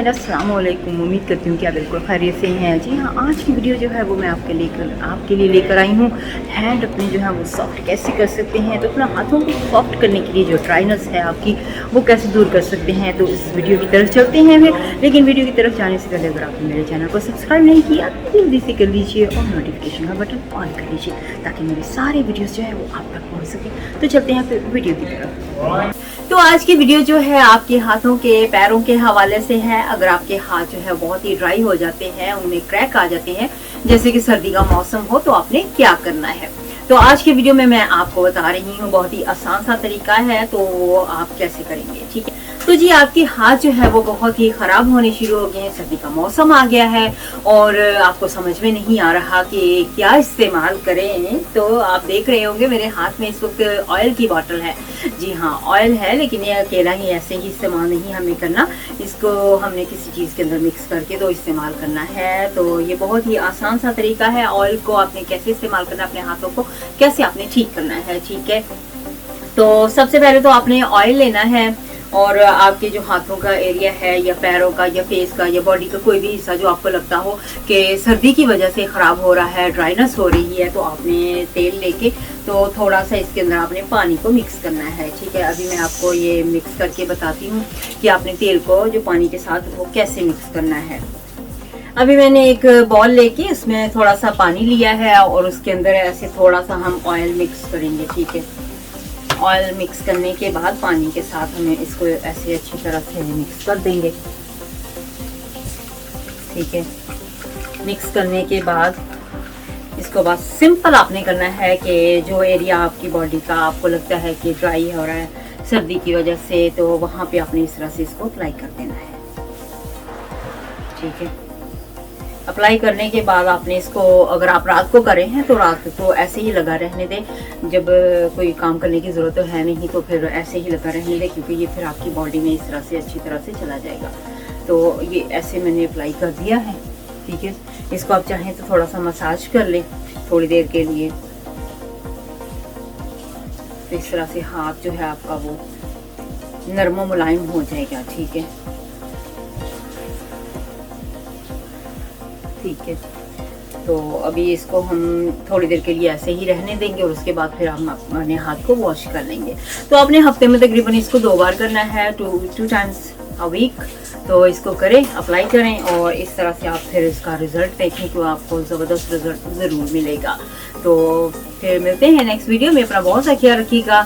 And अस्सलाम वालेकुम। उम्मीद करती हूँ कि आप बिल्कुल खैरियत से हैं। जी हाँ, आज की वीडियो जो है वो मैं आपके लिए लेकर आई हूँ। हैंड अपने जो है वो सॉफ्ट कैसे कर सकते हैं, तो अपना हाथों को सॉफ्ट करने के लिए जो ड्राइनेस है आपकी वो कैसे दूर कर सकते हैं। तो इस वीडियो की तरफ चलते हैं फिर। लेकिन वीडियो की तरफ जाने से पहले अगर आपने मेरे चैनल को सब्सक्राइब नहीं किया तो जल्दी से कर लीजिए और नोटिफिकेशन का बटन ऑन कर लीजिए ताकि मेरे सारे वीडियोज़ जो है वो आप तक पहुँच सके। तो चलते हैं फिर वीडियो की तरफ। तो आज की वीडियो जो है आपके हाथों के पैरों के हवाले से है। अगर आपके हाथ जो है बहुत ही ड्राई हो जाते हैं, उनमें क्रैक आ जाते हैं, जैसे कि सर्दी का मौसम हो, तो आपने क्या करना है। तो आज की वीडियो में मैं आपको बता रही हूँ, बहुत ही आसान सा तरीका है, तो आप कैसे करेंगे। ठीक है, तो जी आपके हाथ जो है वो बहुत ही खराब होने शुरू हो गए हैं, सर्दी का मौसम आ गया है और आपको समझ में नहीं आ रहा कि क्या इस्तेमाल करें। तो आप देख रहे होंगे मेरे हाथ में इस वक्त ऑयल की बॉटल है। जी हाँ, ऑयल है, लेकिन ये अकेला ही ऐसे ही इस्तेमाल नहीं हमें करना, इसको हमने किसी चीज़ के अंदर मिक्स करके तो इस्तेमाल करना है। तो ये बहुत ही आसान सा तरीका है। ऑयल को आपने कैसे इस्तेमाल करना, अपने हाथों को कैसे आपने ठीक करना है। ठीक है, तो सबसे पहले तो आपने ऑयल लेना है और आपके जो हाथों का एरिया है या पैरों का या फेस का या बॉडी का कोई भी हिस्सा जो आपको लगता हो कि सर्दी की वजह से ख़राब हो रहा है, ड्राइनेस हो रही है, तो आपने तेल लेके तो थोड़ा सा इसके अंदर आपने पानी को मिक्स करना है। ठीक है, अभी मैं आपको ये मिक्स करके बताती हूँ कि आपने तेल को जो पानी के साथ वो कैसे मिक्स करना है। अभी मैंने एक बॉल लेके उसमें थोड़ा सा पानी लिया है और उसके अंदर ऐसे थोड़ा सा हम ऑयल मिक्स करेंगे। ठीक है, ऑयल मिक्स करने के बाद पानी के साथ हमें इसको ऐसे अच्छी तरह से मिक्स कर देंगे। ठीक है, मिक्स करने के बाद इसको बस सिंपल आपने करना है कि जो एरिया आपकी बॉडी का आपको लगता है कि ड्राई हो रहा है सर्दी की वजह से, तो वहाँ पे आपने इस तरह से इसको अप्लाई कर देना है। ठीक है, अप्लाई करने के बाद आपने इसको, अगर आप रात को करें हैं तो रात को ऐसे ही लगा रहने दें। जब कोई काम करने की ज़रूरत तो है नहीं तो फिर ऐसे ही लगा रहने दें, क्योंकि ये फिर आपकी बॉडी में इस तरह से अच्छी तरह से चला जाएगा। तो ये ऐसे मैंने अप्लाई कर दिया है। ठीक है, इसको आप चाहें तो थोड़ा सा मसाज कर लें थोड़ी देर के लिए। तो इस तरह से हाथ जो है आपका वो नरम व मुलायम हो जाएगा। ठीक है, ठीक है, तो अभी इसको हम थोड़ी देर के लिए ऐसे ही रहने देंगे और उसके बाद फिर हम अपने हाथ को वॉश कर लेंगे। तो आपने हफ्ते में तकरीबन इसको 2 बार करना है, टू टाइम्स अ वीक। तो इसको करें, अप्लाई करें और इस तरह से आप फिर इसका रिजल्ट देखें कि आपको ज़बरदस्त रिजल्ट ज़रूर मिलेगा। तो फिर मिलते हैं नेक्स्ट वीडियो में। अपना बहुत सा ख्याल रखिएगा।